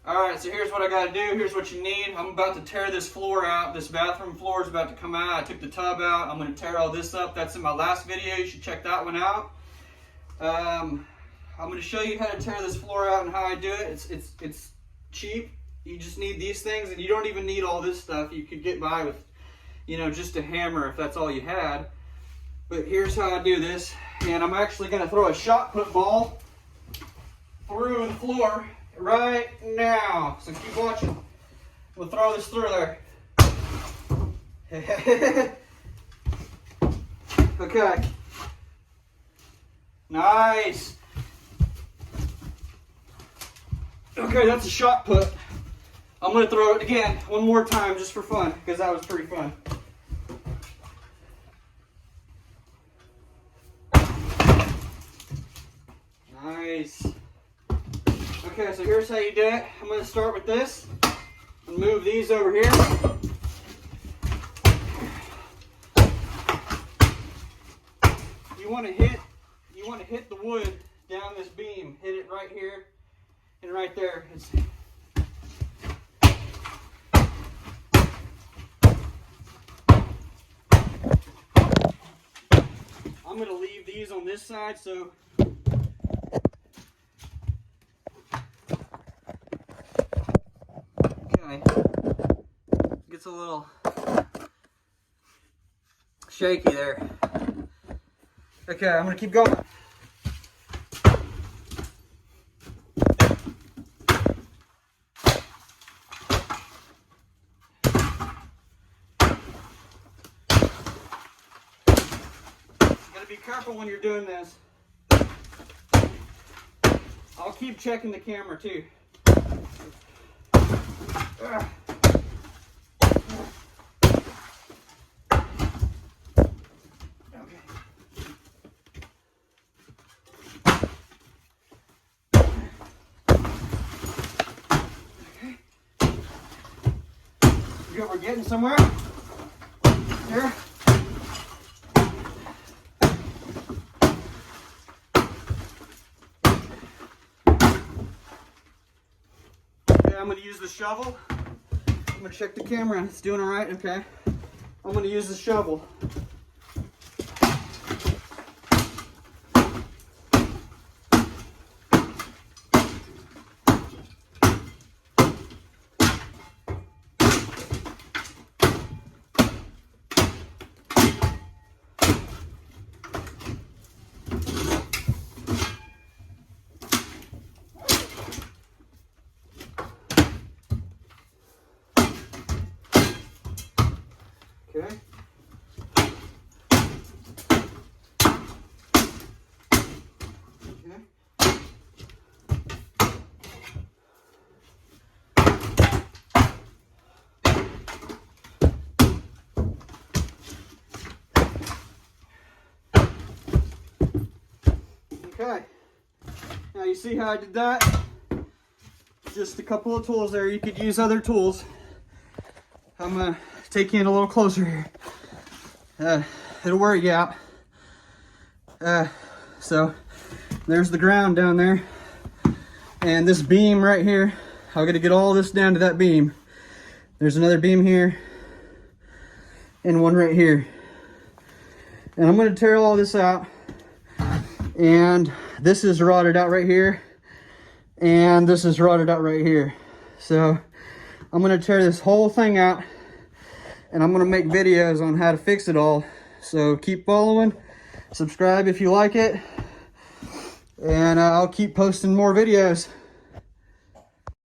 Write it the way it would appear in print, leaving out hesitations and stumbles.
Alright, so here's what I gotta do. Here's what you need. I'm about to tear this floor out. This bathroom floor is about to come out. I took the tub out. I'm gonna tear all this up. That's in my last video. You should check that one out. I'm gonna show you how to tear this floor out and how I do it. It's cheap. You just need these things, and you don't even need all this stuff. You could get by with, you know, just a hammer if that's all you had. But here's how I do this. And I'm actually gonna throw a shot put ball through the floor right now. So keep watching. We'll throw this through there. Okay. Nice. Okay, that's a shot put. I'm going to throw it again one more time just for fun, because that was pretty fun. Nice. Okay, so here's how you do it. I'm going to start with this and move these over here. You want to hit the wood down this beam. Hit it right here and right there. I'm going to leave these on this side, so okay. Gets a little shaky there. Okay, I'm going to keep going. Be careful when you're doing this. I'll keep checking the camera too. Okay. Good, we're getting somewhere. Here. I'm going to use the shovel. I'm going to check the camera. It's doing all right. Okay. I'm going to use the shovel. Okay. Okay. Now you see how I did that? Just a couple of tools there. You could use other tools. I'm gonna take you in a little closer here. It'll wear you out. So there's the ground down there, and this beam right here. I'm gonna get all this down to that beam. There's another beam here and one right here, and I'm gonna tear all this out. And this is rotted out right here, and this is rotted out right here. So I'm gonna tear this whole thing out, and I'm gonna make videos on how to fix it all. So keep following, subscribe if you like it, and I'll keep posting more videos.